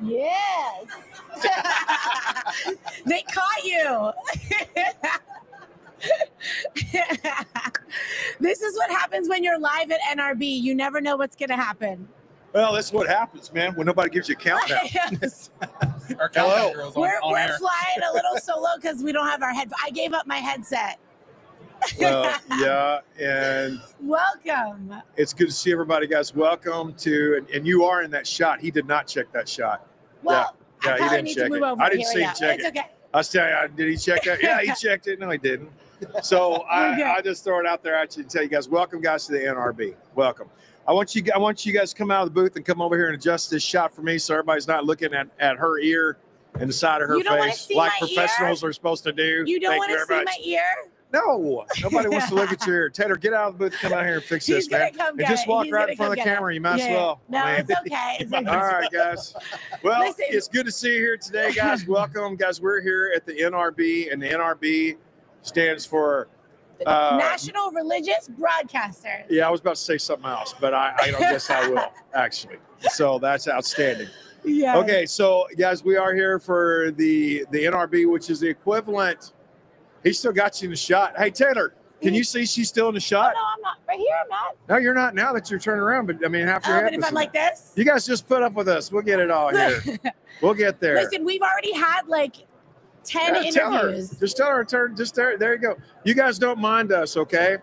Yes. They caught you. This is what happens when you're live at NRB. You never know what's going to happen. Well, that's what happens, man, when nobody gives you a countdown. Yes. Our countdown girls We're air. flying a little solo because we don't have our head. I gave up my headset. Well, yeah, and welcome. It's good to see everybody, guys. Welcome to, and you are in that shot. He did not check that shot. Well, yeah, he didn't check it. I didn't see him check it. Okay. I was telling you, did he check that? Yeah, he checked it. No, he didn't. So I just throw it out there at you and tell you guys, welcome, guys, to the NRB. Welcome. I want you guys to come out of the booth and come over here and adjust this shot for me, so everybody's not looking at her ear and the side of her face like professionals are supposed to do. You don't want to see my ear? No, nobody wants to look at your ear. Taylor, get out of the booth, come out here and fix this, man. And just walk right in front of the camera. You might as well. No, it's okay. It's okay. All right, guys. Well, it's good to see you here today, guys. Welcome, guys. We're here at the NRB, and the NRB stands for National Religious Broadcasters. Yeah, I was about to say something else, but I don't guess I will, actually. So that's outstanding. Yeah. Okay, so guys, we are here for the NRB, which is the equivalent. He still got you in the shot. Hey, Taylor, can you see she's still in the shot? Oh, no, I'm not. Right here, I'm not. No, you're not now that you're turning around, but I mean, half your head. But if I'm like this? You guys just put up with us. We'll get it all here. We'll get there. Listen, we've already had like 10 interviews. Just tell her to turn. Just there. There you go. You guys don't mind us, okay?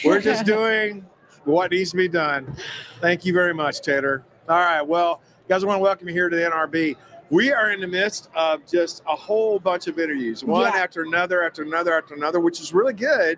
We're just doing what needs to be done. Thank you very much, Taylor. All right. Well, guys, I want to welcome you here to the NRB. We are in the midst of just a whole bunch of interviews, one after another, after another, after another, which is really good.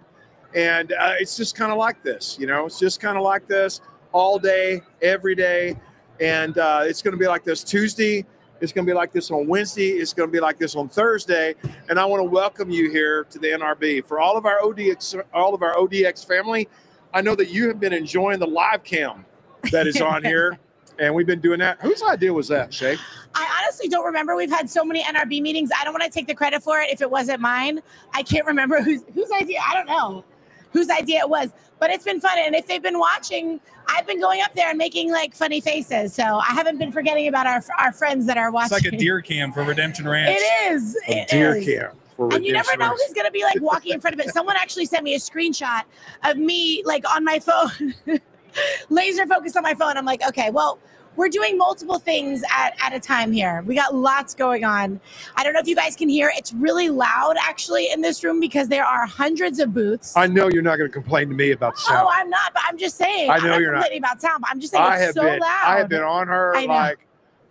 And it's just kind of like this, you know, it's just kind of like this all day, every day. And it's going to be like this Tuesday. It's going to be like this on Wednesday. It's going to be like this on Thursday. And I want to welcome you here to the NRB. For all of our ODX family, I know that you have been enjoying the live cam that is on here. And we've been doing that. Whose idea was that, Shay? I honestly don't remember. We've had so many NRB meetings. I don't want to take the credit for it if it wasn't mine. I can't remember whose idea. I don't know whose idea it was. But it's been fun. And if they've been watching, I've been going up there and making like funny faces. So I haven't been forgetting about our friends that are watching. It's like a deer cam for Redemption Ranch. It is. A deer cam. And you never know who's going to be like walking in front of it. Someone actually sent me a screenshot of me like on my phone, laser focused on my phone. I'm like, okay, well, we're doing multiple things at a time here. We got lots going on. I don't know if you guys can hear. It's really loud actually in this room because there are hundreds of booths. I know you're not going to complain to me about sound. Oh, I'm not, but I'm just saying. I know you're not complaining about sound, but I'm just saying it's so loud. I have been on her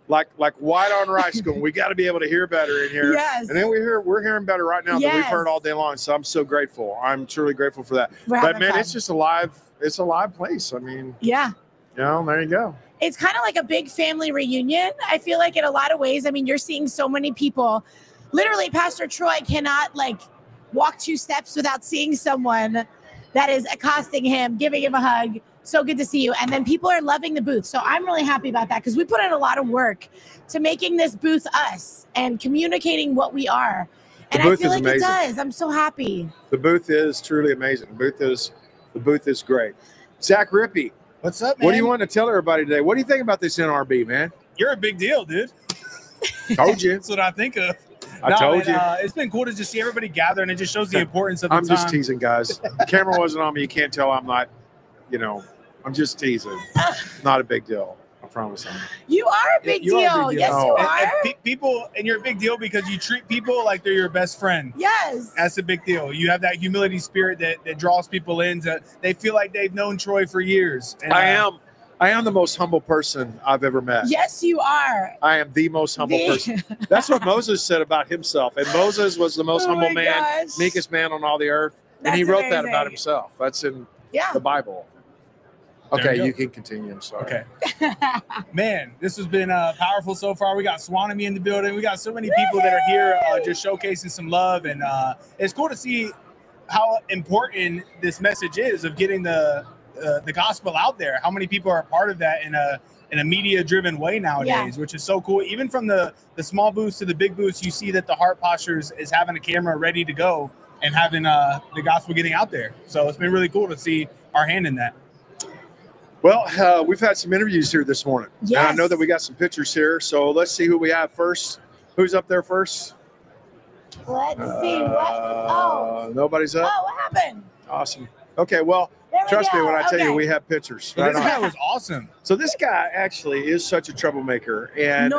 like white on rice going, we got to be able to hear better in here. Yes. And then we're hearing better right now than we've heard all day long. So I'm so grateful. I'm truly grateful for that. But man, it's just it's a live place. I mean, yeah. You know, there you go. It's kind of like a big family reunion. I feel like in a lot of ways, I mean, you're seeing so many people. Literally, Pastor Troy cannot like walk 2 steps without seeing someone that is accosting him, giving him a hug. So good to see you. And then people are loving the booth. So I'm really happy about that because we put in a lot of work to making this booth us and communicating what we are. And I feel like it does. I'm so happy. The booth is truly amazing. The booth is great. Zach Rippey. What's up, man? What do you want to tell everybody today? What do you think about this NRB, man? You're a big deal, dude. Told you. That's what I think of. I told you. It's been cool to just see everybody gather, and it just shows the importance of the I'm just teasing, guys. The camera wasn't on me. You can't tell I'm not, I'm just teasing. Not a big deal. I promise. You are a big deal. Yes, you are. And you're a big deal because you treat people like they're your best friend. Yes. That's a big deal. You have that humility spirit that draws people in. They feel like they've known Troy for years. And, I am the most humble person I've ever met. Yes, you are. I am the most humble person. That's what Moses said about himself. And Moses was the most humble man, meekest man on all the earth. And he wrote that about himself. That's in the Bible. Okay, you can continue. I'm sorry. Okay. Man, this has been powerful so far. We got Swanamy in the building. We got so many people that are here just showcasing some love. And it's cool to see how important this message is of getting the gospel out there. How many people are a part of that in a media-driven way nowadays, which is so cool. Even from the small booths to the big booths, you see that the heart posture is having a camera ready to go and having the gospel getting out there. So it's been really cool to see our hand in that. Well, we've had some interviews here this morning. Yes. And I know that we got some pictures here. So let's see who we have first. Who's up there first? Let's see. Nobody's up? Oh, what happened? Awesome. Okay, well, There we trust me go. when I tell you Okay. we have pictures. This Right on. guy was awesome. So this guy actually is such a troublemaker. And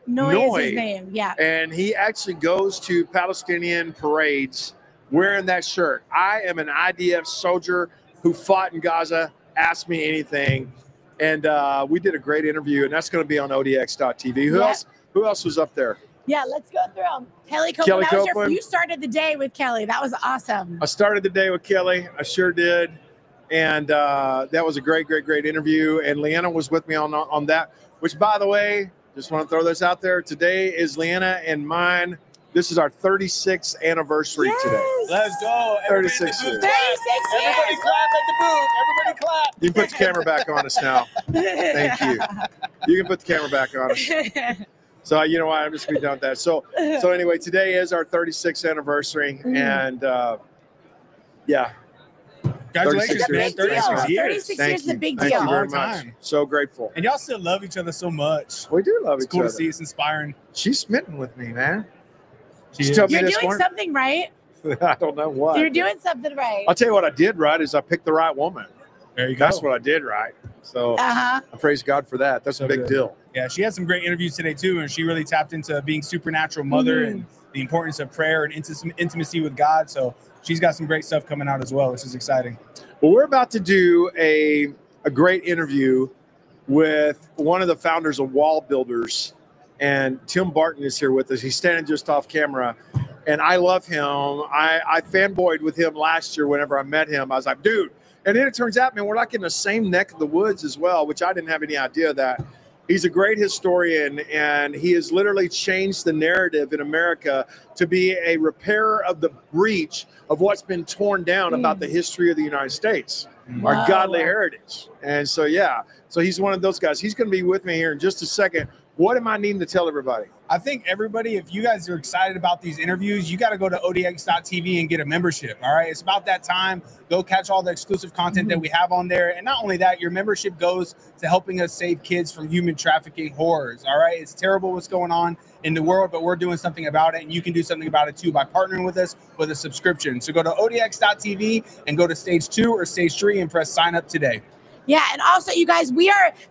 Noy is his name. Yeah. And he actually goes to Palestinian parades wearing that shirt. I am an IDF soldier who fought in Gaza. Ask me anything. And we did a great interview, and that's going to be on odx.tv. Who else was up there? Yeah, let's go through them. Kelly Copeland. Copeland. You started the day with Kelly. That was awesome. I started the day with Kelly. I sure did. And that was a great interview. And Leanna was with me on that, which, by the way, just want to throw this out there. Today is Leanna and mine. This is our 36th anniversary today. Let's go. 36 years. 36 years. Everybody clap at the booth. Everybody clap. You can put the camera back on us now. Thank you. You can put the camera back on us. So you know what? I'm just be done with that. So anyway, today is our 36th anniversary, and yeah. Congratulations, man. 36 years. 36 years is a big Thank deal. you very Long much. time. So grateful. And y'all still love each other so much. We do love It's each cool other. to see. It's inspiring. She's smitten with me, man. She told me You're this doing morning. something right. I don't know what. You're doing something right. I'll tell you what I did right is I picked the right woman. There you go. That's what I did right. So I praise God for that. That's a big deal. Yeah, she had some great interviews today too, and she really tapped into being supernatural mother and the importance of prayer and intimacy with God. So she's got some great stuff coming out as well, which is exciting. Well, we're about to do a great interview with one of the founders of Wall Builders, and Tim Barton is here with us. He's standing just off camera, and I love him. I fanboyed with him last year whenever I met him. I was like, dude. And then it turns out, man, we're like in the same neck of the woods as well, which I didn't have any idea that. He's a great historian, and he has literally changed the narrative in America to be a repairer of the breach of what's been torn down about the history of the United States, our godly heritage. And so, yeah, so he's one of those guys. He's going to be with me here in just a second. What am I needing to tell everybody? I think everybody, if you guys are excited about these interviews, you got to go to odx.tv and get a membership. All right. It's about that time. Go catch all the exclusive content that we have on there. And not only that, your membership goes to helping us save kids from human trafficking horrors. All right. It's terrible what's going on in the world, but we're doing something about it. And you can do something about it too by partnering with us with a subscription. So go to odx.tv and go to stage 2 or stage 3 and press sign up today. Yeah, and also, you guys,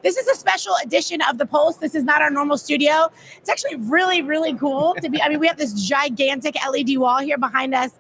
this is a special edition of The Pulse. This is not our normal studio. It's actually really, really cool to be, we have this gigantic LED wall here behind us.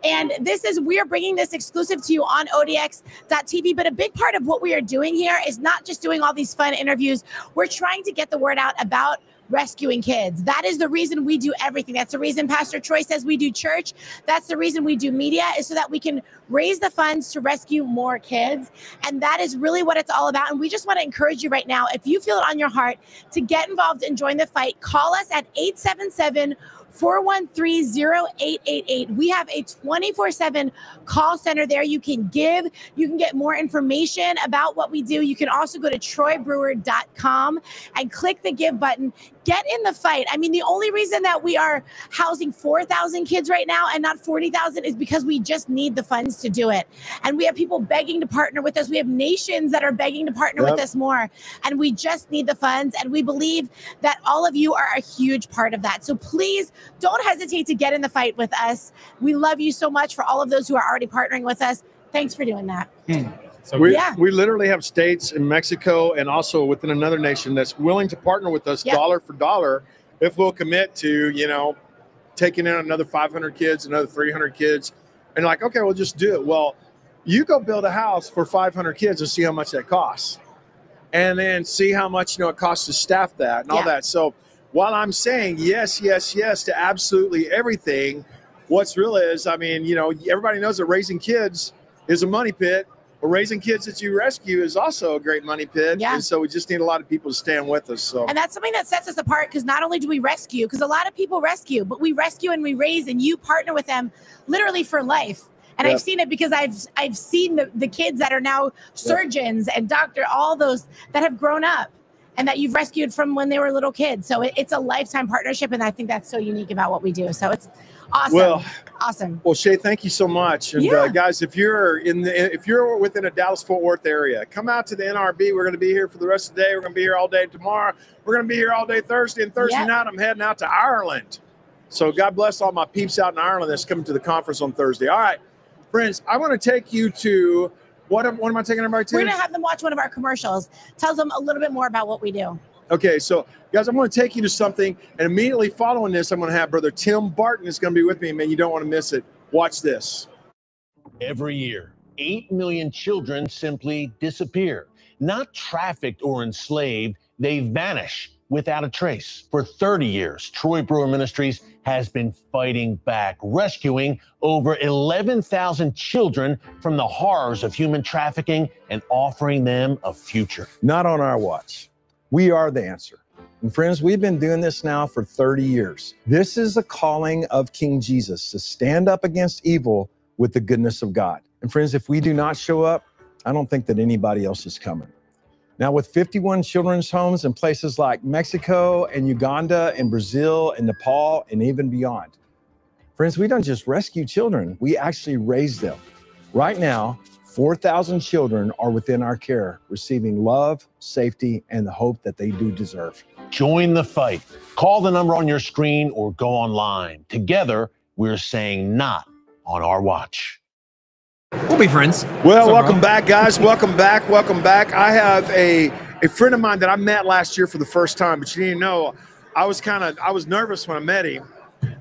And we are bringing this exclusive to you on odx.tv. But a big part of what we are doing here is not just doing all these fun interviews. We're trying to get the word out about rescuing kids. That is the reason we do everything. That's the reason Pastor Troy says we do church. That's the reason we do media, is so that we can raise the funds to rescue more kids. And that is really what it's all about. And we just want to encourage you right now, if you feel it on your heart to get involved and join the fight, call us at 877-413-0888. We have a 24/7 call center there. You can give, you can get more information about what we do. You can also go to troybrewer.com and click the give button. Get in the fight. The only reason that we are housing 4,000 kids right now and not 40,000 is because we just need the funds to do it. And we have people begging to partner with us. We have nations that are begging to partner with us more. And we just need the funds. And we believe that all of you are a huge part of that. So please don't hesitate to get in the fight with us. We love you so much for all of those who are already partnering with us. Thanks for doing that. So we literally have states in Mexico and also within another nation that's willing to partner with us dollar for dollar if we'll commit to, taking in another 500 kids, another 300 kids. And like, okay, we'll just do it. Well, you go build a house for 500 kids and see how much that costs. And then see how much, it costs to staff that and all that. So while I'm saying yes, yes, yes to absolutely everything, what's real is, everybody knows that raising kids is a money pit. But raising kids that you rescue is also a great money pit. Yeah. And so we just need a lot of people to stand with us. So. And that's something that sets us apart, because not only do we rescue, because a lot of people rescue, but we rescue and we raise, and you partner with them literally for life. And I've seen it because I've seen the kids that are now surgeons and doctor, all those that have grown up and that you've rescued from when they were little kids. So it's a lifetime partnership. And I think that's so unique about what we do. So it's Awesome. Awesome. Well, Shay, thank you so much. And guys, if you're within a Dallas-Fort Worth area, come out to the NRB. We're going to be here for the rest of the day. We're going to be here all day tomorrow. We're going to be here all day Thursday. And Thursday night, I'm heading out to Ireland. So God bless all my peeps out in Ireland that's coming to the conference on Thursday. All right, friends, I want to take you to what am I taking everybody to? We're going to have them watch one of our commercials. Tells them a little bit more about what we do. Okay, so guys, I'm going to take you to something, and immediately following this, I'm going to have Brother Tim Barton is going to be with me. Man, you don't want to miss it. Watch this. Every year, 8 million children simply disappear. Not trafficked or enslaved, they vanish without a trace. For 30 years, Troy Brewer Ministries has been fighting back, rescuing over 11,000 children from the horrors of human trafficking and offering them a future. Not on our watch. We are the answer. And friends, we've been doing this now for 30 years. This is the calling of King Jesus, to stand up against evil with the goodness of God. And friends, if we do not show up, I don't think that anybody else is coming. Now, with 51 children's homes in places like Mexico and Uganda and Brazil and Nepal and even beyond, friends, we don't just rescue children, we actually raise them. Right now, 4,000 children are within our care, receiving love, safety, and the hope that they do deserve. Join the fight. Call the number on your screen or go online. Together, we're saying not on our watch. We'll be friends. Well, welcome back, guys. Welcome back. Welcome back. I have a friend of mine that I met last year for the first time, but you didn't know, I was nervous when I met him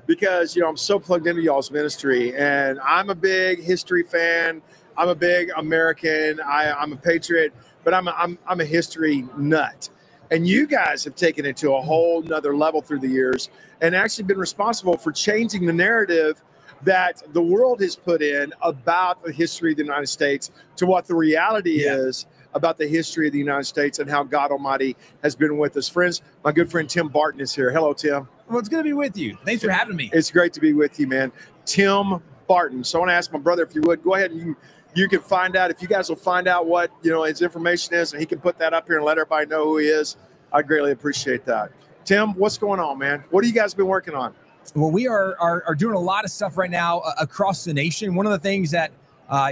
because, you know, I'm so plugged into y'all's ministry, and I'm a big history fan. I'm a big American. I'm a patriot, but I'm a history nut. And you guys have taken it to a whole nother level through the years and actually been responsible for changing the narrative that the world has put in about the history of the United States to what the reality is about the history of the United States and how God Almighty has been with us. Friends, my good friend Tim Barton is here. Hello, Tim. Well, it's good to be with you. Thanks for having me. It's great to be with you, man. Tim Barton. So I want to ask my brother if you would go ahead and you can find out, if you guys will find out what, you know, his information is, and he can put that up here and let everybody know who he is. I greatly appreciate that. Tim, what's going on, man? What have you guys been working on? Well, we are doing a lot of stuff right now across the nation. One of the things that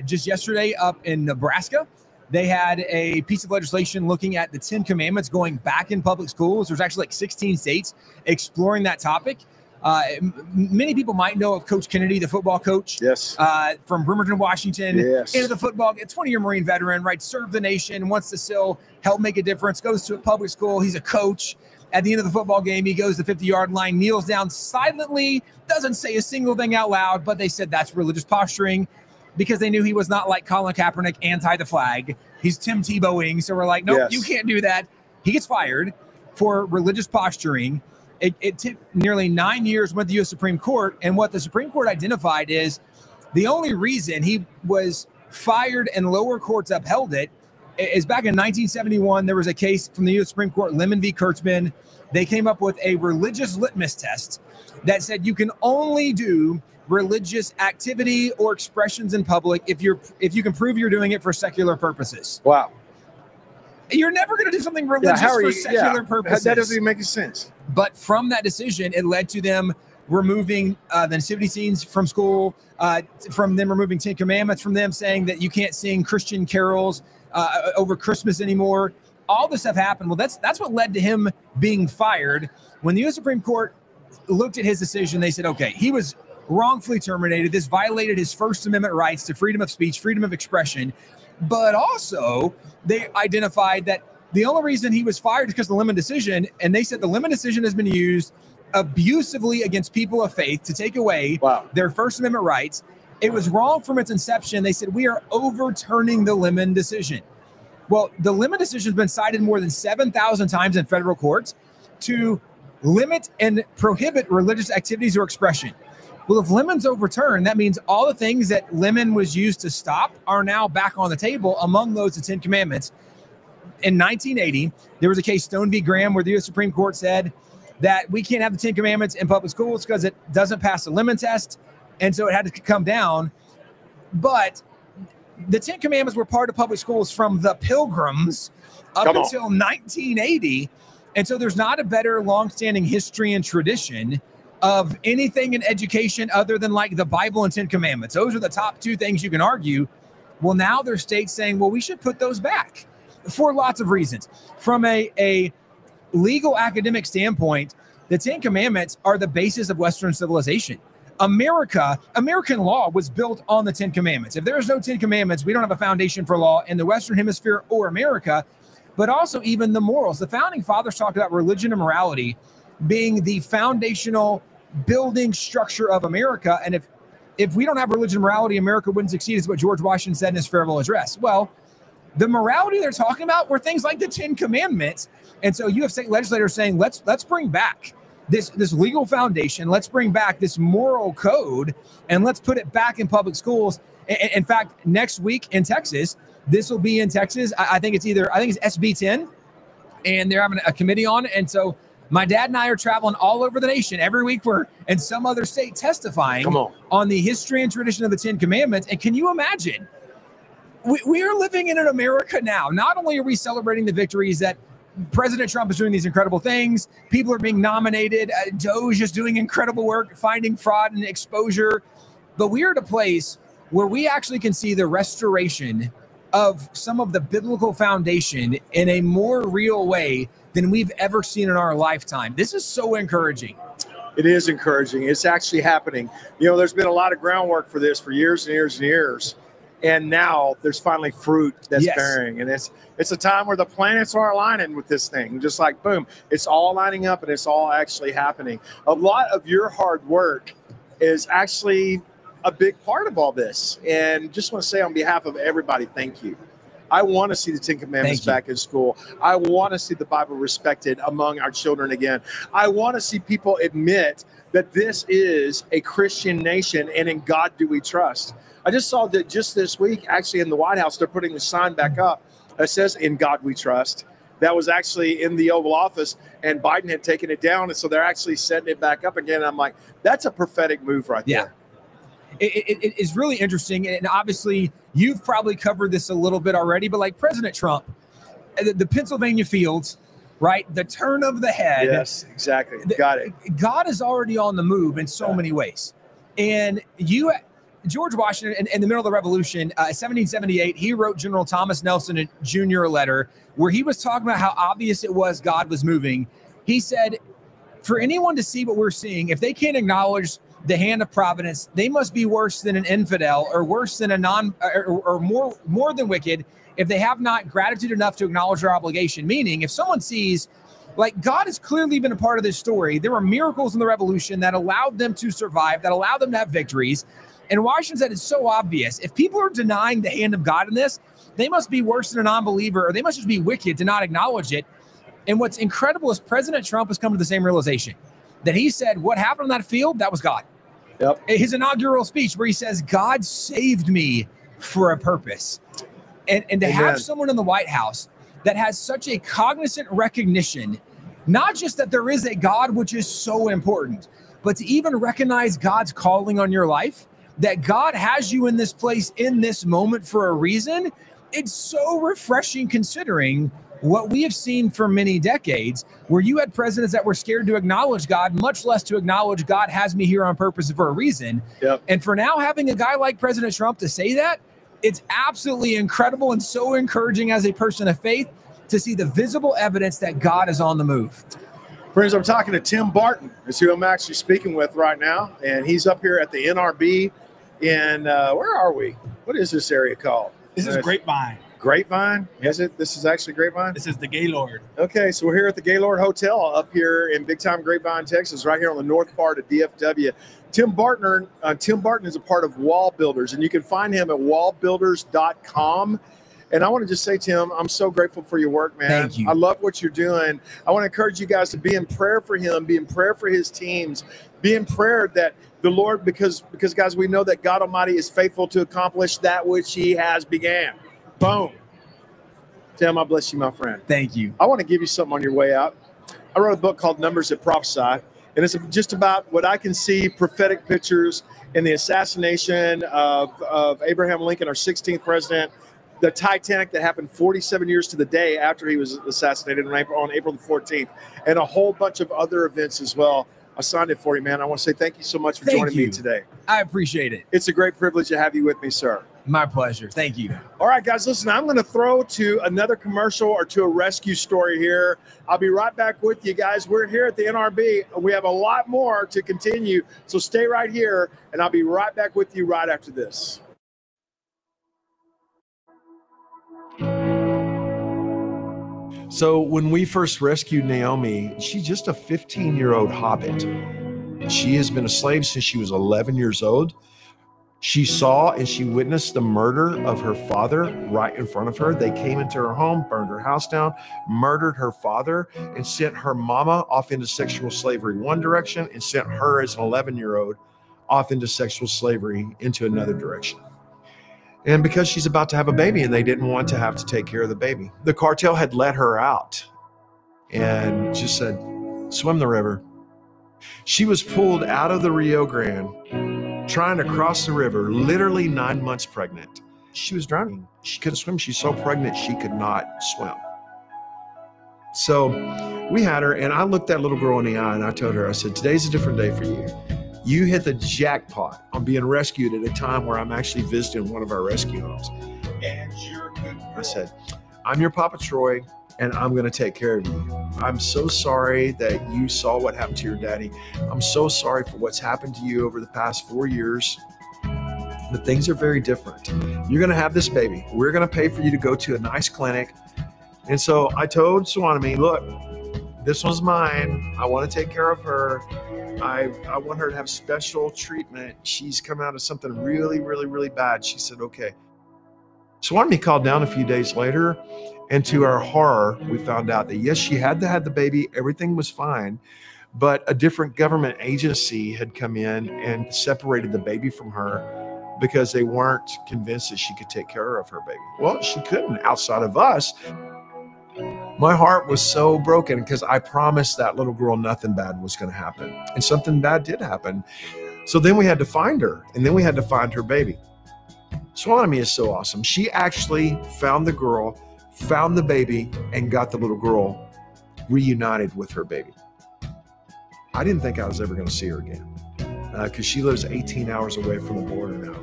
just yesterday up in Nebraska, they had a piece of legislation looking at the 10 Commandments going back in public schools. There's actually like 16 states exploring that topic. Many people might know of Coach Kennedy, the football coach. Yes. From Bremerton, Washington. Yes. Into the football, a 20-year Marine veteran, right? Served the nation, wants to still help make a difference, goes to a public school. He's a coach. At the end of the football game, he goes to the 50-yard line, kneels down silently, doesn't say a single thing out loud, but they said that's religious posturing because they knew he was not like Colin Kaepernick, anti the flag. He's Tim Tebowing. So we're like, nope, you can't do that. He gets fired for religious posturing. It took nearly 9 years, went to the U.S. Supreme Court, and what the Supreme Court identified is the only reason he was fired and lower courts upheld it is back in 1971, there was a case from the U.S. Supreme Court, Lemon v. Kurtzman. They came up with a religious litmus test that said you can only do religious activity or expressions in public if you can prove you're doing it for secular purposes. Wow. You're never going to do something religious for secular purposes. That doesn't even make any sense. But from that decision, it led to them removing the nativity scenes from school, from them removing 10 Commandments, from them saying that you can't sing Christian carols over Christmas anymore. All this stuff happened. Well, that's what led to him being fired. When the U.S. Supreme Court looked at his decision, they said, okay, he was wrongfully terminated. This violated his First Amendment rights to freedom of speech, freedom of expression. But also, they identified that the only reason he was fired is because of the Lemon decision. And they said the Lemon decision has been used abusively against people of faith to take away their First Amendment rights. It was wrong from its inception. They said, we are overturning the Lemon decision. Well, the Lemon decision has been cited more than 7,000 times in federal courts to limit and prohibit religious activities or expression. Well, if Lemon's overturned, that means all the things that Lemon was used to stop are now back on the table, among those the 10 Commandments. In 1980, there was a case, Stone v. Graham, where the U.S. Supreme Court said that we can't have the 10 Commandments in public schools because it doesn't pass the Lemon test, and so it had to come down. But the 10 Commandments were part of public schools from the Pilgrims up until 1980, and so there's not a better longstanding history and tradition of anything in education other than like the Bible and 10 Commandments. Those are the top two things you can argue. Well, now there's states saying, well, we should put those back for lots of reasons. From a legal academic standpoint, the 10 Commandments are the basis of Western civilization. American law was built on the 10 Commandments. If there's no 10 Commandments, we don't have a foundation for law in the Western Hemisphere or America, but also even the morals. The founding fathers talked about religion and morality being the foundational building structure of America. And if we don't have religion and morality, America wouldn't succeed, is what George Washington said in his farewell address. Well, the morality they're talking about were things like the 10 Commandments. And so you have state legislators saying, let's bring back this legal foundation. Let's bring back this moral code and let's put it back in public schools. In fact, next week in Texas, this will be in Texas. I think it's SB 10, and they're having a committee on it. And so my dad and I are traveling all over the nation. Every week we're in some other state testifying on the history and tradition of the 10 Commandments. And can you imagine? We are living in an America now. Not only are we celebrating the victories that President Trump is doing these incredible things, people are being nominated, Doge is doing incredible work, finding fraud and exposure, but we are at a place where we actually can see the restoration of some of the biblical foundation in a more real way than we've ever seen in our lifetime. This is so encouraging. It is encouraging. It's actually happening. You know, there's been a lot of groundwork for this for years and years and years. And now there's finally fruit that's bearing. And it's a time where the planets are aligning with this thing. Just like, boom, it's all lining up and it's all actually happening. A lot of your hard work is actually a big part of all this. And just want to say on behalf of everybody, thank you. I want to see the 10 Commandments back in school. I want to see the Bible respected among our children again. I want to see people admit that this is a Christian nation and in God do we trust. I just saw that just this week, actually in the White House, they're putting the sign back up that says, "In God We Trust." That was actually in the Oval Office, and Biden had taken it down, and so they're actually setting it back up again. And I'm like, that's a prophetic move right there. It is really interesting, and obviously you've probably covered this a little bit already, but like President Trump, the Pennsylvania fields, right? The turn of the head. Yes, exactly. Got it. God is already on the move in so many ways. And George Washington, in the middle of the Revolution, 1778, he wrote General Thomas Nelson Jr. a letter where he was talking about how obvious it was God was moving. He said, for anyone to see what we're seeing, if they can't acknowledge the hand of providence, they must be worse than an infidel or worse than or more than wicked if they have not gratitude enough to acknowledge their obligation. Meaning, if someone sees, like, God has clearly been a part of this story. There were miracles in the Revolution that allowed them to survive, that allowed them to have victories. And Washington said it's so obvious. If people are denying the hand of God in this, they must be worse than a non-believer, or they must just be wicked to not acknowledge it. And what's incredible is President Trump has come to the same realization that he said, what happened on that field, that was God. Yep. His inaugural speech where he says, God saved me for a purpose. And to have someone in the White House that has such a cognizant recognition, not just that there is a God, which is so important, but to even recognize God's calling on your life, that God has you in this place in this moment for a reason. It's so refreshing considering what we have seen for many decades, where you had presidents that were scared to acknowledge God, much less to acknowledge God has me here on purpose for a reason. Yep. And for now, having a guy like President Trump to say that, it's absolutely incredible and so encouraging as a person of faith to see the visible evidence that God is on the move. Friends, I'm talking to Tim Barton, is who I'm actually speaking with right now, and he's up here at the NRB in, where are we? What is this area called? This is Grapevine. Grapevine? Is it? This is actually Grapevine? This is the Gaylord. Okay, so we're here at the Gaylord Hotel up here in big time Grapevine, Texas, right here on the north part of DFW. Tim Barton is a part of Wall Builders, and you can find him at wallbuilders.com. And I want to just say, Tim, I'm so grateful for your work, man. Thank you. I love what you're doing. I want to encourage you guys to be in prayer for him, be in prayer for his teams, be in prayer that the Lord, because guys, we know that God Almighty is faithful to accomplish that which he has began. Boom. Tim, I bless you, my friend. Thank you. I want to give you something on your way out. I wrote a book called Numbers That Prophesy, and it's just about what I can see prophetic pictures in the assassination of Abraham Lincoln, our 16th president, the Titanic that happened 47 years to the day after he was assassinated on April the 14th, and a whole bunch of other events as well I signed it for you, man. I want to say thank you so much for joining me today. I appreciate it. It's a great privilege to have you with me, sir. My pleasure. Thank you. All right, guys, listen, I'm going to throw to another commercial or to a rescue story here. I'll be right back with you guys. We're here at the NRB. We have a lot more to continue, so stay right here, and I'll be right back with you right after this. So when we first rescued Naomi, she's just a 15-year-old hobbit. She has been a slave since she was 11 years old. She saw and she witnessed the murder of her father right in front of her. They came into her home, burned her house down, murdered her father, and sent her mama off into sexual slavery one direction and sent her as an 11-year-old off into sexual slavery into another direction. And because she's about to have a baby and they didn't want to have to take care of the baby, the cartel had let her out and just said, swim the river. She was pulled out of the Rio Grande, trying to cross the river, literally 9 months pregnant. She was drowning. She couldn't swim. She's so pregnant, she could not swim. So we had her, and I looked that little girl in the eye and I told her, I said, today's a different day for you. You hit the jackpot on being rescued at a time where I'm actually visiting one of our rescue homes. And you're good. I said, I'm your Papa Troy, and I'm going to take care of you. I'm so sorry that you saw what happened to your daddy. I'm so sorry for what's happened to you over the past 4 years. But things are very different. You're going to have this baby. We're going to pay for you to go to a nice clinic. And so I told Swanami, look, this one's mine. I want to take care of her. I want her to have special treatment. She's come out of something really, really, really bad. She said, okay. Swanami called down a few days later, and to our horror, we found out that yes, she had to have the baby. Everything was fine, but a different government agency had come in and separated the baby from her because they weren't convinced that she could take care of her baby. Well, she couldn't outside of us. My heart was so broken because I promised that little girl nothing bad was going to happen. And something bad did happen. So then we had to find her, and then we had to find her baby. Swanami is so awesome. She actually found the girl, found the baby, and got the little girl reunited with her baby. I didn't think I was ever going to see her again because she lives 18 hours away from the border now.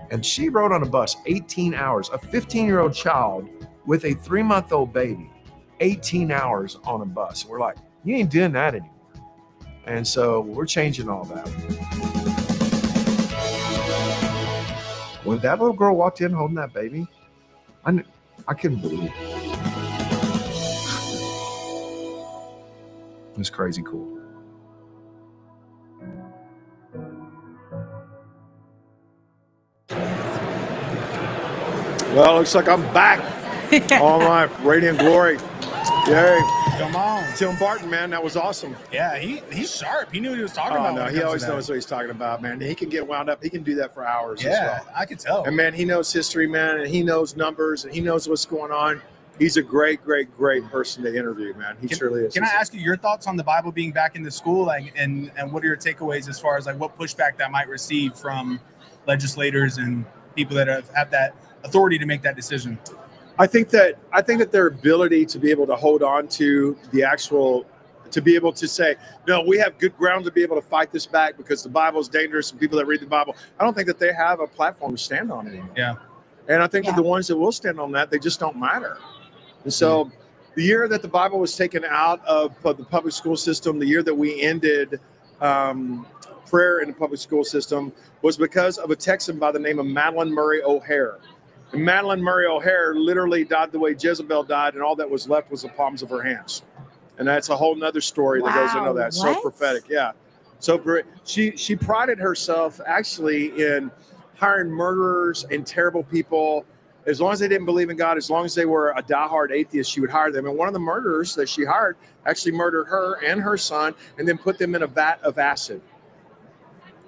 And she rode on a bus 18 hours, a 15-year-old child with a 3-month-old baby. 18 hours on a bus. We're like, you ain't doing that anymore. And so we're changing all that. When that little girl walked in holding that baby, I couldn't believe it. It was crazy cool. Well, looks like I'm back. All my radiant glory. Yay. Come on. Tim Barton, man, that was awesome. Yeah, he's sharp. He knew what he was talking about. No, he always knows what he's talking about, man. He can get wound up. He can do that for hours as well. I could tell. And, man, he knows history, man, and he knows numbers, and he knows what's going on. He's a great, great, great person to interview, man. He truly is. Can I ask you your thoughts on the Bible being back in the school, and what are your takeaways as far as like what pushback that might receive from legislators and people that have that authority to make that decision? I think that their ability to be able to hold on to the actual, to be able to say, no, we have good ground to be able to fight this back because the Bible is dangerous and people that read the Bible, I don't think that they have a platform to stand on anymore. Yeah. And I think that the ones that will stand on that, they just don't matter. And so the year that the Bible was taken out of the public school system, the year that we ended prayer in the public school system was because of a Texan by the name of Madeline Murray O'Hare. And Madeline Murray O'Hare literally died the way Jezebel died, and all that was left was the palms of her hands. And that's a whole nother story that goes into that. What? So prophetic, yeah. So she prided herself actually in hiring murderers and terrible people. As long as they didn't believe in God, as long as they were a diehard atheist, she would hire them. And one of the murderers that she hired actually murdered her and her son and then put them in a vat of acid.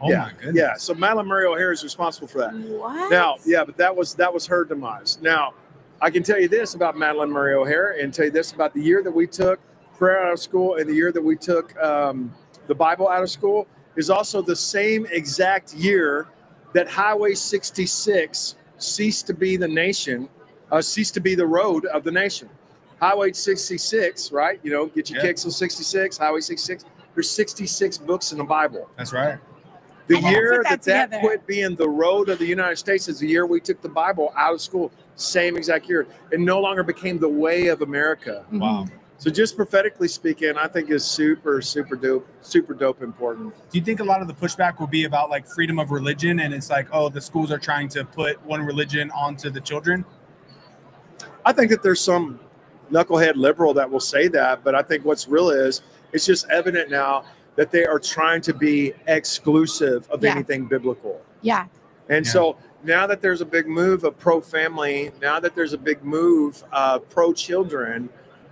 Oh my goodness. Yeah. So Madeline Murray O'Hare is responsible for that. What? Now, but that was her demise. Now, I can tell you this about Madeline Murray O'Hare and tell you this about the year that we took prayer out of school and the year that we took the Bible out of school is also the same exact year that Highway 66 ceased to be the nation, ceased to be the road of the nation. Highway 66, right? You know, get your kicks on 66, Highway 66. there's 66 books in the Bible. That's right. The I never year put that that together. quit being the road of the United States is the year we took the Bible out of school. Same exact year. It no longer became the way of America. Wow. So just prophetically speaking, I think is super dope important. Do you think a lot of the pushback will be about like freedom of religion, and it's like, oh, the schools are trying to put one religion onto the children? I think that there's some knucklehead liberal that will say that, but I think what's real is it's just evident now that they are trying to be exclusive of anything biblical. Yeah. And so now that there's a big move of pro-family, now that there's a big move of pro-children,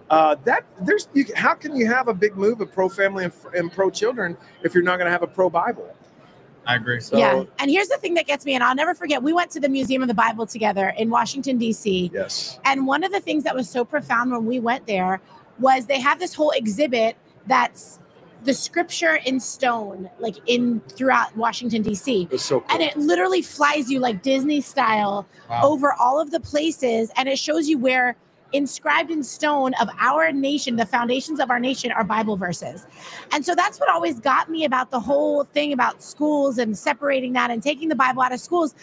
how can you have a big move of pro-family and pro-children if you're not going to have a pro-Bible? I agree. So, yeah. And here's the thing that gets me, and I'll never forget, we went to the Museum of the Bible together in Washington, D.C. Yes. And one of the things that was so profound when we went there was they have this whole exhibit that's the scripture in stone, like throughout Washington, D.C. It's so cool. And it literally flies you like Disney style over all of the places. And it shows you where inscribed in stone of our nation, the foundations of our nation, are Bible verses. And so that's what always got me about the whole thing about schools and separating that and taking the Bible out of schools.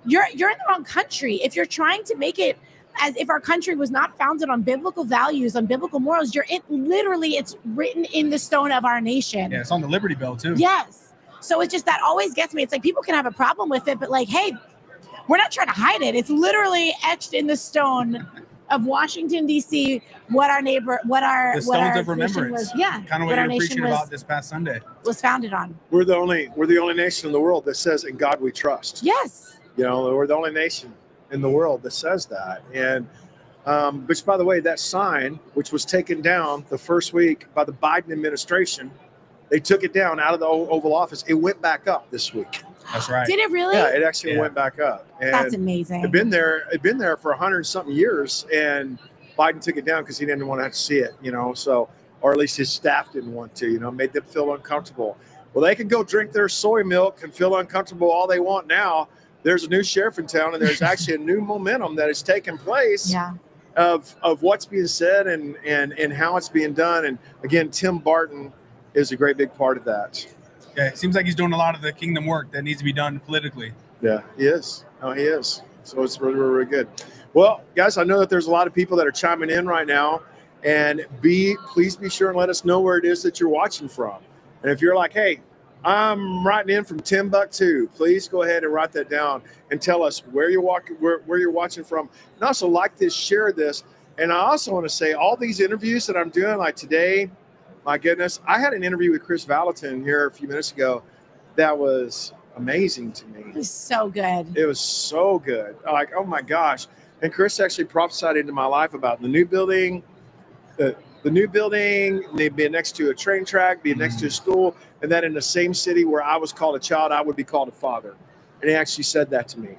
You're in the wrong country. If you're trying to make it as if our country was not founded on biblical values, on biblical morals, it's written in the stone of our nation. Yeah, it's on the Liberty Bell too. Yes. So it's just, that always gets me. It's like people can have a problem with it, but like, hey, we're not trying to hide it. It's literally etched in the stone of Washington, D.C., the stones of remembrance. Yeah. Kind of what you were preaching about this past Sunday. Was founded on. We're the only nation in the world that says, "In God we trust." Yes. You know, we're the only nation in the world that says that. And which, by the way, that sign, which was taken down the first week by the Biden administration, they took it down out of the Oval Office. It went back up this week. That's right. Did it really? Yeah, it actually went back up. And that's amazing. It'd been there for 100-something years, and Biden took it down because he didn't want to have to see it, you know. So, or at least his staff didn't want to, you know, made them feel uncomfortable. Well, they can go drink their soy milk and feel uncomfortable all they want now. There's a new sheriff in town, and there's actually a new momentum that has taken place of what's being said and how it's being done. And again, Tim Barton is a great big part of that. Yeah, it seems like he's doing a lot of the kingdom work that needs to be done politically. Yeah, he is. Oh, he is. So it's really, really good. Well, guys, I know that there's a lot of people that are chiming in right now, and please be sure and let us know where it is that you're watching from. And if you're like, hey, I'm writing in from Timbuktu, please go ahead and write that down and tell us where you're watching from. And also like this, share this. And I also want to say all these interviews that I'm doing, like today, my goodness, I had an interview with Chris Valentin here a few minutes ago that was amazing to me. It was so good. It was so good. Like, oh my gosh. And Chris actually prophesied into my life about the new building, the new building, being next to a train track, being next to a school, and that in the same city where I was called a child, I would be called a father. And he actually said that to me.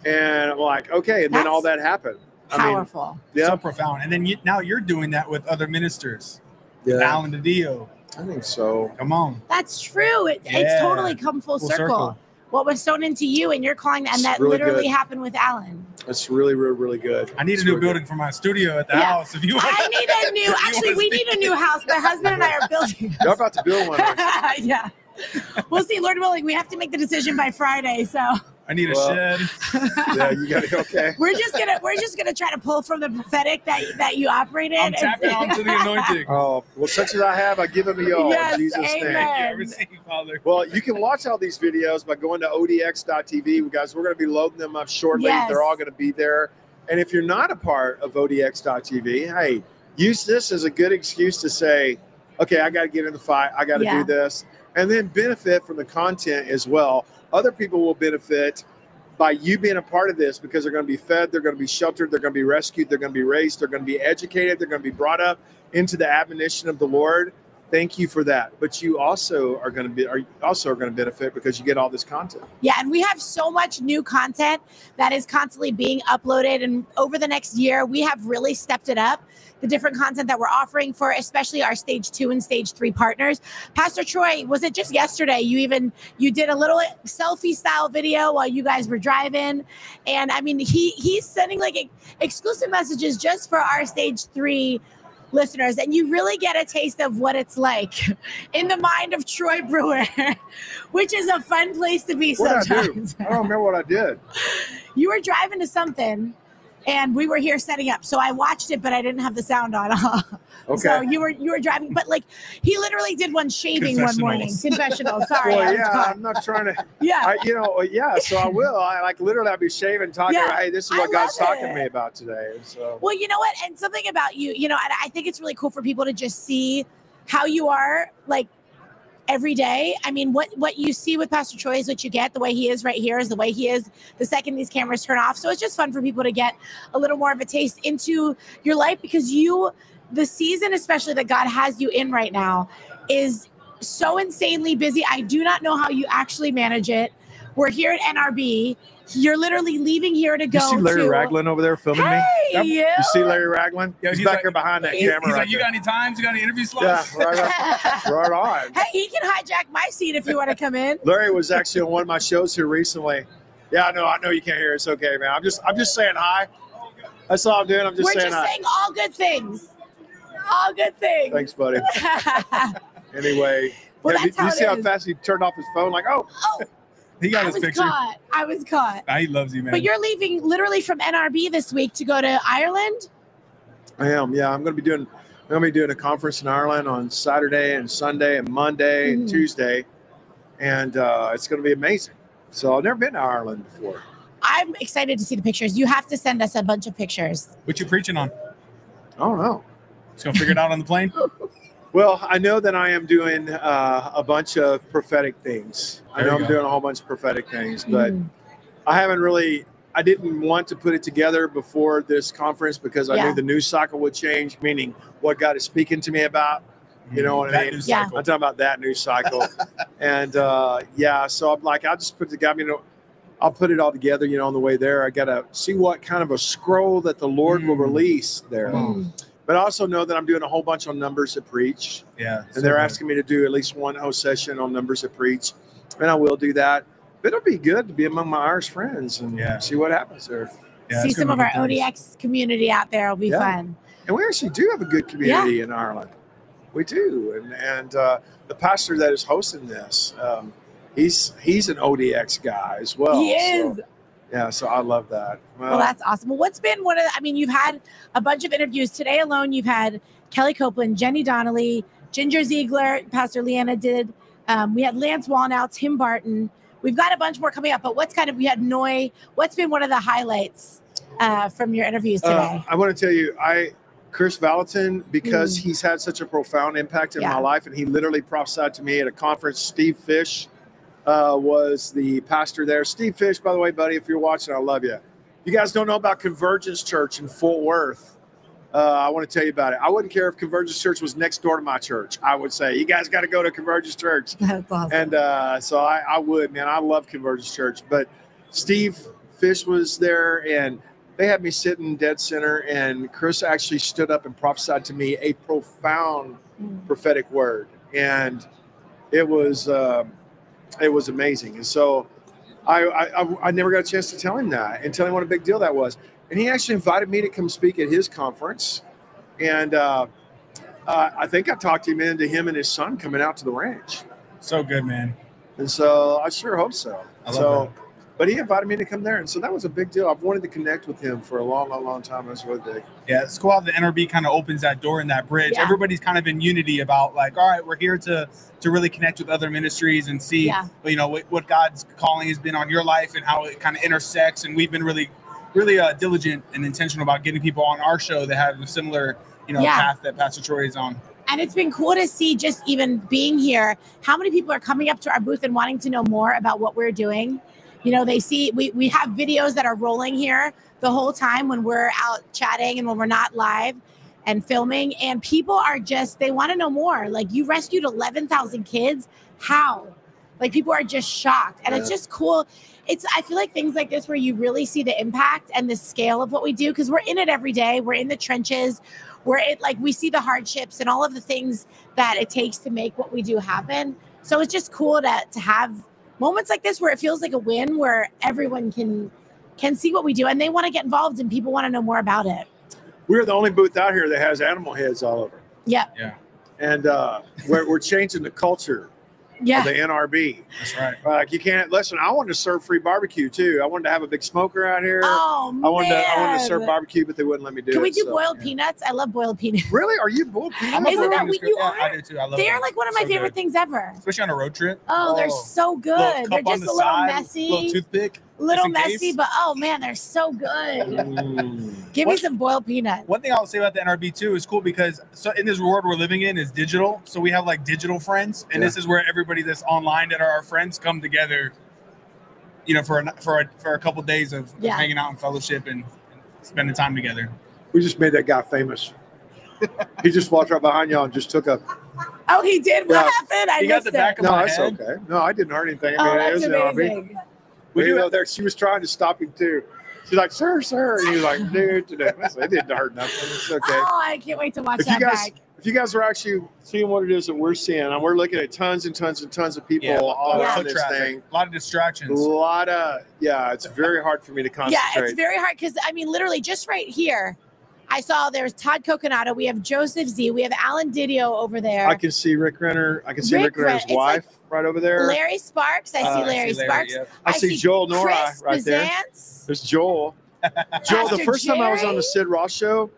And I'm like, okay. And then all that happened. Powerful. So profound. And then now you're doing that with other ministers. Yeah. Alan DiDio. I think so. Come on. That's true. It's totally come full circle. What was sown into you and you're calling that, and that really literally happened with Alan. That's really, really, really good. I need a new building for my studio at the house. If you want. I need a new. Actually, we need a new house. My husband and I are building. You're about to build one. Yeah. We'll see. Lord willing, we have to make the decision by Friday. So. I need a shed. Yeah, you got it. Okay. We're just gonna try to pull from the prophetic that you operate in. I'm tapping onto the anointing. Oh, well, such as I have, I give them to y'all. Yes, in Jesus' name. I receive, Father. Well, you can watch all these videos by going to odx.tv. Guys, we're going to be loading them up shortly. Yes. They're all going to be there. And if you're not a part of odx.tv, hey, use this as a good excuse to say, okay, I got to get in the fight. I got to do this. And then benefit from the content as well. Other people will benefit by you being a part of this because they're going to be fed, they're going to be sheltered, they're going to be rescued, they're going to be raised, they're going to be educated, they're going to be brought up into the admonition of the Lord. Thank you for that. But you also are going to benefit because you get all this content. Yeah, and we have so much new content that is constantly being uploaded. And over the next year, we have really stepped it up. The different content that we're offering for especially our stage 2 and stage 3 partners. Pastor Troy, was it just yesterday? You did a little selfie style video while you guys were driving. And I mean, he's sending like exclusive messages just for our stage 3 listeners, and you really get a taste of what it's like in the mind of Troy Brewer, which is a fun place to be sometimes. I don't remember what I did. You were driving to something, and we were here setting up. So I watched it, but I didn't have the sound on. Okay. So you were driving, but like he literally did one shaving one morning. Confessional. Sorry. Well, yeah, I'm not trying to. Yeah. So I will. I'll be shaving, talking about, hey, this is what God's talking to me about today. And so. Well, you know what? And something about you, and I think it's really cool for people to just see how you are, like, every day. I mean, what you see with Pastor Troy is what you get. The way he is right here is the way he is the second these cameras turn off. So it's just fun for people to get a little more of a taste into your life, because the season especially that God has you in right now is so insanely busy. I do not know how you actually manage it. We're here at NRB. You're literally leaving here to go. You see Larry Raglan over there filming me? Yep. You see Larry Raglan? Yeah, he's back here behind that camera. He's like, you got any times? You got any interview slots? Yeah, right on. Hey, he can hijack my seat if you want to come in. Larry was actually on one of my shows here recently. Yeah, I know you can't hear. It's okay, man. I'm just saying hi. That's all I'm doing. I'm just saying hi. We're just saying all good things. All good things. Thanks, buddy. Anyway, well, did you see how fast he turned off his phone? Like, oh. He got his picture. I was caught. He loves you, man. But you're leaving literally from NRB this week to go to Ireland? I am, yeah. I'm gonna be doing a conference in Ireland on Saturday and Sunday and Monday and Tuesday. And it's gonna be amazing. So I've never been to Ireland before. I'm excited to see the pictures. You have to send us a bunch of pictures. What you preaching on? I don't know. Just gonna figure it out on the plane? Well, I know that I am doing a bunch of prophetic things. I know I'm doing a whole bunch of prophetic things, but I didn't want to put it together before this conference because I knew the news cycle would change, meaning what God is speaking to me about. You know what I mean? Yeah. I'm talking about that news cycle. And so I'm like, I'll just put I'll put it all together, on the way there. I got to see what kind of a scroll that the Lord will release there. But I also know that I'm doing a whole bunch on Numbers that Preach. Yeah. And they're asking me to do at least one whole session on Numbers that Preach. And I will do that. But it'll be good to be among my Irish friends and see what happens there. Yeah, see some of our ODX community out there. It'll be fun. And we actually do have a good community in Ireland. We do. And the pastor that is hosting this, he's an ODX guy as well. He is. So I love that. Well, that's awesome. Well, what's been you've had a bunch of interviews. Today alone, you've had Kelly Copeland, Jenny Donnelly, Ginger Ziegler, Pastor Leanna did. We had Lance Wallnow, Tim Barton. We've got a bunch more coming up, but we had Noy. What's been one of the highlights from your interviews today? I want to tell you, Chris Valentin, because he's had such a profound impact in my life, and he literally prophesied to me at a conference. Steve Fish was the pastor there. Steve Fish, by the way, buddy, if you're watching, I love you. You guys don't know about Convergence Church in Fort Worth. I want to tell you about it. I wouldn't care if Convergence Church was next door to my church. I would say, you guys got to go to Convergence Church. That's awesome. And so I would, man. I love Convergence Church. But Steve Fish was there, and they had me sitting dead center, and Chris actually stood up and prophesied to me a profound prophetic word. And it was amazing. And so I never got a chance to tell him that and tell him what a big deal that was. And he actually invited me to come speak at his conference. And I think I talked him into him and his son coming out to the ranch. So good, man. And so I sure hope so. I love that. But he invited me to come there. And so that was a big deal. I've wanted to connect with him for a long, long, long time. It was really big. Yeah, it's cool how the NRB kind of opens that door and that bridge. Yeah. Everybody's kind of in unity about like, all right, we're here to really connect with other ministries and see, what God's calling has been on your life and how it kind of intersects. And we've been really diligent and intentional about getting people on our show that have a similar, path that Pastor Troy is on. And it's been cool to see, just even being here, how many people are coming up to our booth and wanting to know more about what we're doing. They see we have videos that are rolling here the whole time when we're out chatting and when we're not live and filming. And people are they want to know more. Like, you rescued 11,000 kids. How? Like, people are just shocked. And it's just cool. I feel like things like this where you really see the impact and the scale of what we do, because we're in it every day. We're in the trenches. We see the hardships and all of the things that it takes to make what we do happen. So it's just cool to have moments like this where it feels like a win, where everyone can see what we do and they want to get involved and people want to know more about it. We're the only booth out here that has animal heads all over. Yeah. Yeah. And we're changing the culture Yeah. of the NRB. That's right. Like you can't listen. I wanted to serve free barbecue too. I wanted to have a big smoker out here. Oh man. I wanted to serve barbecue, but they wouldn't let me do it. Can we do so. boiled peanuts? I love boiled peanuts. Really? Are you boiled peanuts? Isn't that what you Yeah, are? I do too. I love They are them. like one of my So favorite good. things ever. Especially on a road trip. Oh, they're so Little good. cup They're on just the a little side, messy. little toothpick. Little just in messy, case. but oh man, they're so good. Give me What- some boiled peanuts. One thing I'll say about the NRB too is cool because so in this world we're living in is digital. So we have like digital friends, and this is where everybody that's online that are our friends come together. You know, for a couple days of hanging out and fellowship and spending time together. We just made that guy famous. He just walked right behind y'all and just took a. Oh, he did. What Yeah. happened? I He got missed the it. back of No, my that's head. okay. No, I didn't hurt anything. Oh, it that's was an RV. amazing. We do do it. there. She was trying to stop him too. She's like, "Sir, sir," and he was like, "Dude, today." I said, it didn't hurt nothing. It's okay. Oh, I can't wait to watch If you that guys, back. if you guys are actually seeing what it is that we're seeing, and we're looking at tons and tons and tons of people all Yeah. around Foot this traffic. thing. A lot of A distractions. lot of it's very hard for me to Yeah, concentrate. it's very hard because I mean, literally, just right here, I saw there's Todd Coconato. We have Joseph Z. We have Alan Didio over there. I can see Rick Renner. I can see Rick Rick Renner's Renner. It's wife right over there. Larry Sparks. I see Larry Sparks. Yep. I see Joel Nora Chris right there. Bazance. There's Joel. Joel, the Pastor first time I was on the Jerry. Sid Ross show,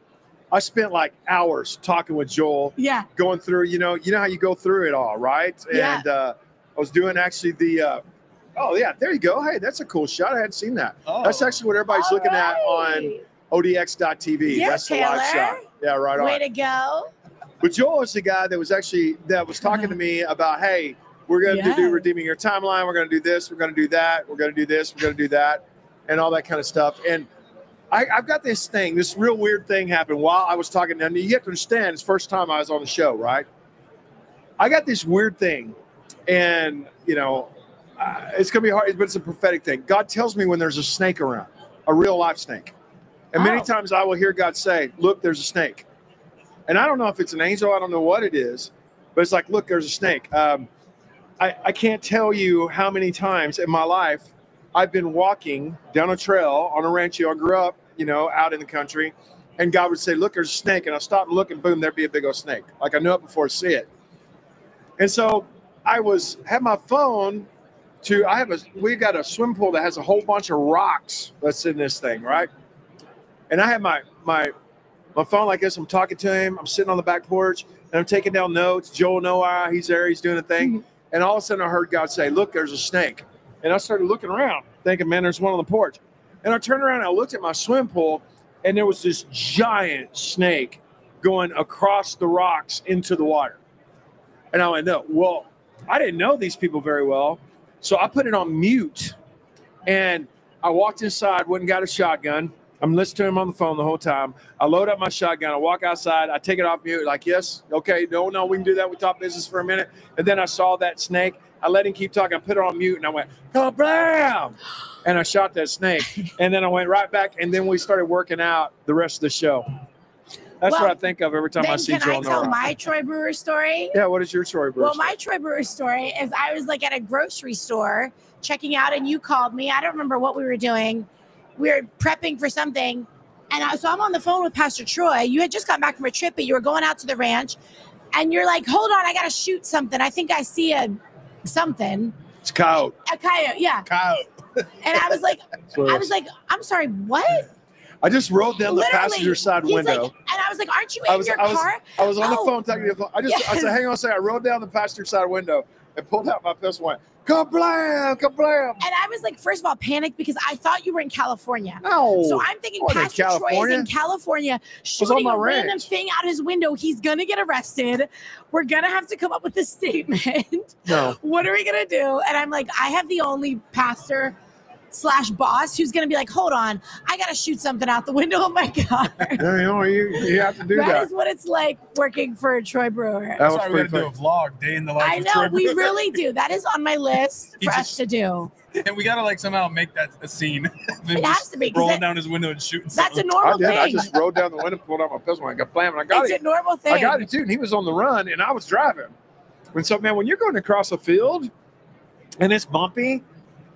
I spent like hours talking with Joel, Yeah. going through, you know how you go through it all, right? Yeah. And I was doing actually the, oh yeah, there you go. Hey, that's a cool shot. I hadn't seen that. Oh. That's actually what everybody's All looking at on right. odx.tv. Yeah, That's the live Taylor. shot. Yeah, right Way on. to go. But Joel is the guy that was talking to me about, hey, we're going to do Yes. Redeeming Your Timeline. We're going to do this. We're going to do that. We're going to do this. We're going to do that, and all that kind of stuff. And I've got this real weird thing happened while I was talking to him. You have to understand, it's the first time I was on the show, right? I got this weird thing, and, it's going to be hard, but it's a prophetic thing. God tells me when there's a snake around, a real live snake. And many times I will hear God say, look, there's a snake. And I don't know if it's an angel. I don't know what it is. But it's like, look, there's a snake. I can't tell you how many times in my life I've been walking down a trail on a ranch. I grew up, out in the country. And God would say, look, there's a snake. And I stop and look, and boom, there'd be a big old snake. Like I knew it before I see it. And so I had my phone we've got a swimming pool that has a whole bunch of rocks that's in this thing, right? And I have my phone like this. I'm talking to him. I'm sitting on the back porch, and I'm taking down notes. Joel Noah, he's there. He's doing a thing. And all of a sudden, I heard God say, look, there's a snake. And I started looking around, thinking, man, there's one on the porch. And I turned around, and I looked at my swim pool, and there was this giant snake going across the rocks into the water. And I went, no. Well, I didn't know these people very well. So I put it on mute, and I walked inside, went and got a shotgun. I'm listening to him on the phone the whole time. I load up my shotgun. I walk outside. I take it off mute. Like, yes, okay, no, we can do that. We talk business for a minute. And then I saw that snake. I let him keep talking. I put it on mute, and I went, kablam! And I shot that snake. And then I went right back, and then we started working out the rest of the show. That's what I think of every time I see Joel Can I tell Nora. my Troy Brewer story? Yeah, what is your story, Bruce? Well, my Troy Brewer story is I was like at a grocery store checking out, and you called me. I don't remember what we were doing. We were prepping for something. And so I'm on the phone with Pastor Troy. You had just gotten back from a trip, but you were going out to the ranch. And you're like, hold on, I got to shoot something. I think I see something. It's coyote. A coyote, yeah. Coyote. And I was like, I'm sorry, what? I just rolled down the Literally, passenger side he's window. like, and I was like, aren't you in your car? I was on the Oh. phone talking to the phone. I said, hang on a second. I rolled down the passenger side window and pulled out my pistol and went, kablam, kablam. And I was like, first of all, panicked because I thought you were in California. No. So I'm thinking What, in Pastor Troy is California? in California on shooting my a random ranch. thing out his window. He's going to get arrested. We're going to have to come up with a statement. No. What are we going to do? And I'm like, I have the only pastor / boss who's going to be like, hold on, I got to shoot something out the window of my car. You have to do That that. is what it's like working for Troy Brewer. That That's was why we pretty got to do a vlog, day in the life I of know, Troy we Brewer. really do. That is on my list He for us just- to do. And we got to like somehow make that a scene. It has to be, 'cause rolling that- down his window and shooting That's a something. normal I did. thing. I just rolled down the window, pulled out my pistol, and I got blam, and I got It's it. a normal thing. I got it too, and he was on the run, and I was driving. And so, man, when you're going across a field and it's bumpy,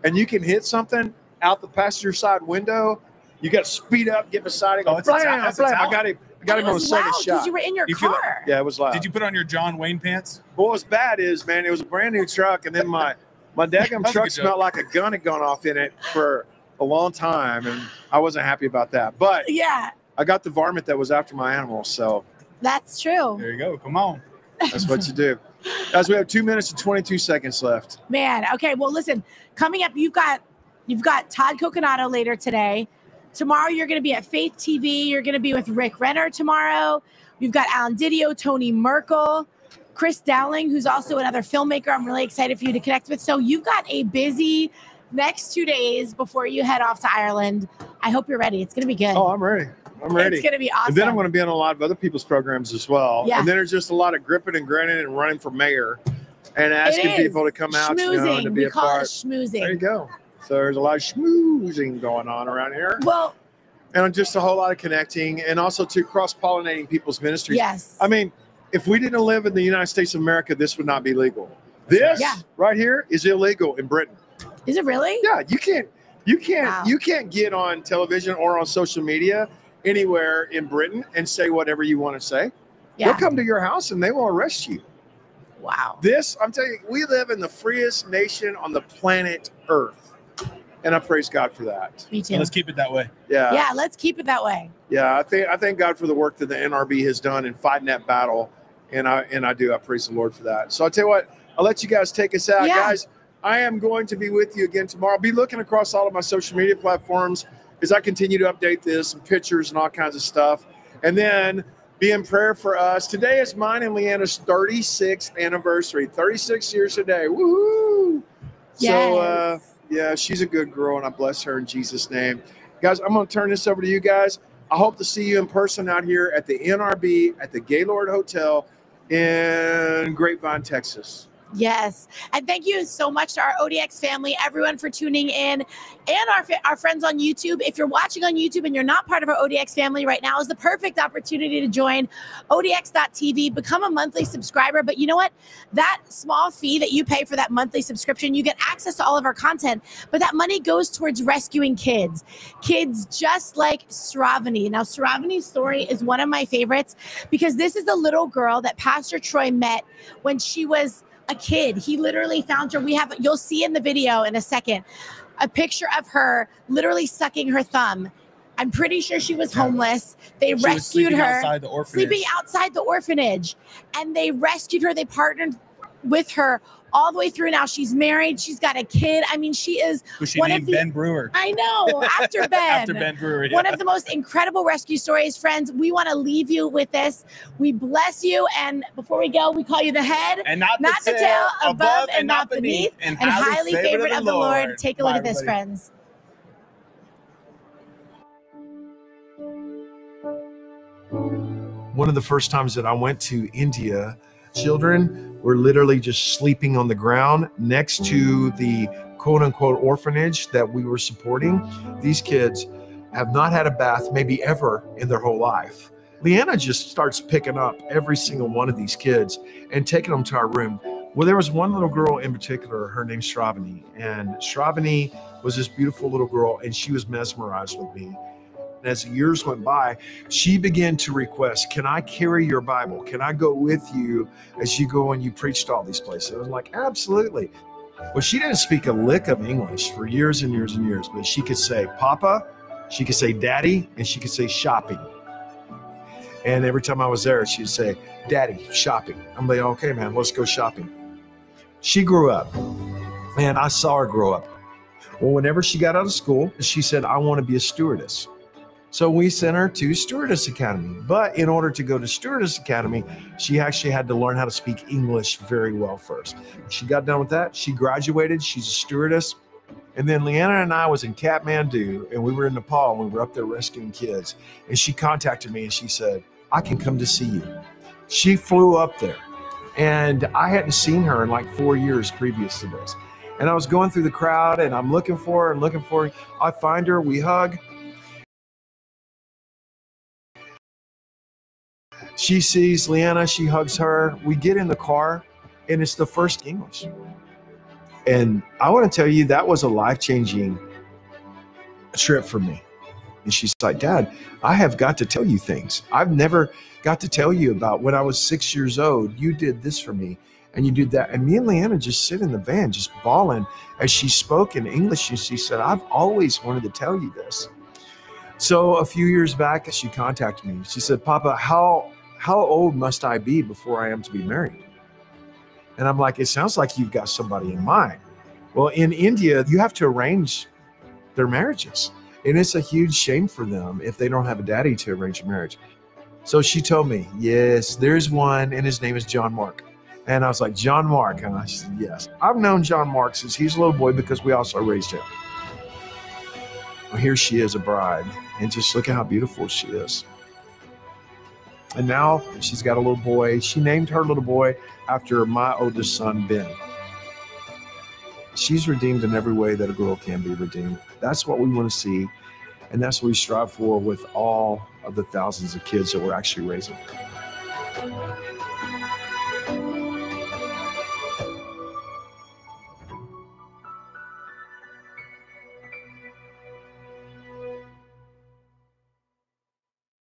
and you can hit something out the passenger side window, You got to speed up, get beside it, go, That's a blam, talent. blam. I got him And it on the was second loud shot. because you were in your You feel like- car. Yeah, it was loud. Did you put on your John Wayne pants? What was bad is, man, it was a brand new truck, and then my daggum That's a truck good smelled joke. like a gun had gone off in it for a long time, and I wasn't happy about that. But Yeah, I got the varmint that was after my animals, so that's true. There you go. Come on. that's what you do. Guys, we have 2 minutes and 22 seconds left. Man, okay. Well, listen, coming up, you've got Todd Coconato later today. Tomorrow, you're going to be at Faith TV. You're going to be with Rick Renner tomorrow. You've got Alan Didio, Tony Merkel, Chris Dowling, who's also another filmmaker I'm really excited for you to connect with. So you've got a busy next 2 days before you head off to Ireland. I hope you're ready. It's going to be good. Oh, I'm ready. I'm ready. It's going to be awesome. And then I'm going to be on a lot of other people's programs as well. Yeah. And then there's just a lot of gripping and grinning and running for mayor and asking It is. people to come out, Schmoozing. and to be We a call part. it schmoozing. There you go. So there's a lot of schmoozing going on around here. Well, And just a whole lot of connecting and also to cross-pollinating people's ministries. yes. I mean, if we didn't live in the United States of America, this would not be legal. This Yeah. right here is illegal in Britain. Is it really? Yeah, you can't Wow. you can't get on television or on social media anywhere in Britain and say whatever you want to say. Yeah. They'll come to your house and they will arrest you. Wow. This, I'm telling you, we live in the freest nation on the planet Earth. And I praise God for that. Me too. And let's keep it that way. Yeah. Yeah, let's keep it that way. Yeah, I thank God for the work that the NRB has done in fighting that battle, and I praise the Lord for that. So I'll tell you what, I'll let you guys take us out, Yeah. guys. I am going to be with you again tomorrow. Be looking across all of my social media platforms as I continue to update this and pictures and all kinds of stuff, and then be in prayer for us. Today is mine and Leanna's 36th anniversary. 36 years today. Woohoo! So Yes. yeah, she's a good girl, and I bless her in Jesus' name. Guys, I'm going to turn this over to you guys. I hope to see you in person out here at the NRB at the Gaylord Hotel in Grapevine, Texas. Yes. And thank you so much to our ODX family, everyone for tuning in, and our friends on YouTube. If you're watching on YouTube and you're not part of our ODX family right now, is the perfect opportunity to join ODX.tv, become a monthly subscriber. But you know what? That small fee that you pay for that monthly subscription, you get access to all of our content, but that money goes towards rescuing kids just like Sravani. Now, Sravani's story is one of my favorites because this is the little girl that Pastor Troy met when she was a kid. He literally found her. You'll see in the video in a second, a picture of her literally sucking her thumb. I'm pretty sure she was homeless. They rescued her. Sleeping outside the orphanage. And they rescued her. They partnered with her all the way through. Now she's married. She's got a kid. I mean, she is Who she one named of the, Ben Brewer. I know, after Ben. After Ben Brewer, yeah. One of the most incredible rescue stories, friends. We want to leave you with this. We bless you. And before we go, we call you the head, And not the tail, above and not beneath, and highly favored of the Lord. Take a look at this, friends. One of the first times that I went to India, children were literally just sleeping on the ground next to the quote unquote orphanage that we were supporting. These kids have not had a bath maybe ever in their whole life. Leanna just starts picking up every single one of these kids and taking them to our room. Well, there was one little girl in particular, her name's Shravani, and Shravani was this beautiful little girl, and she was mesmerized with me. And as the years went by, she began to request, can I carry your Bible? Can I go with you as you go and you preach to all these places? I was like, absolutely. Well, she didn't speak a lick of English for years and years and years, but she could say Papa, she could say Daddy, and she could say shopping. And every time I was there, she'd say, Daddy, shopping. I'm like, okay, man, let's go shopping. She grew up, and I saw her grow up. Well, whenever she got out of school, she said, I want to be a stewardess. So we sent her to Stewardess Academy. But in order to go to Stewardess Academy, she actually had to learn how to speak English very well first. She got done with that. She graduated. She's a stewardess. And then Leanna and I was in Kathmandu, and we were in Nepal, and we were up there rescuing kids. And she contacted me, and she said, I can come to see you. She flew up there. And I hadn't seen her in like 4 years previous to this. And I was going through the crowd, and I'm looking for her and looking for her. I find her. We hug. She sees Leanna, she hugs her. We get in the car, and it's the first English. And I want to tell you, that was a life-changing trip for me. And she's like, Dad, I have got to tell you things. I've never got to tell you about when I was 6 years old, you did this for me and you did that. And me and Leanna just sit in the van, just bawling as she spoke in English. And she said, I've always wanted to tell you this. So a few years back, she contacted me. She said, Papa, how old must I be before I am to be married? And I'm like, it sounds like you've got somebody in mind. Well, in India, you have to arrange their marriages. And it's a huge shame for them if they don't have a daddy to arrange a marriage. So she told me, yes, there's one, and his name is John Mark. And I was like, John Mark? And I said, yes. I've known John Mark since he's a little boy because we also raised him. Well, here she is, a bride. And just look at how beautiful she is. And now she's got a little boy. She named her little boy after my oldest son, Ben. She's redeemed in every way that a girl can be redeemed. That's what we want to see. And that's what we strive for with all of the thousands of kids that we're actually raising.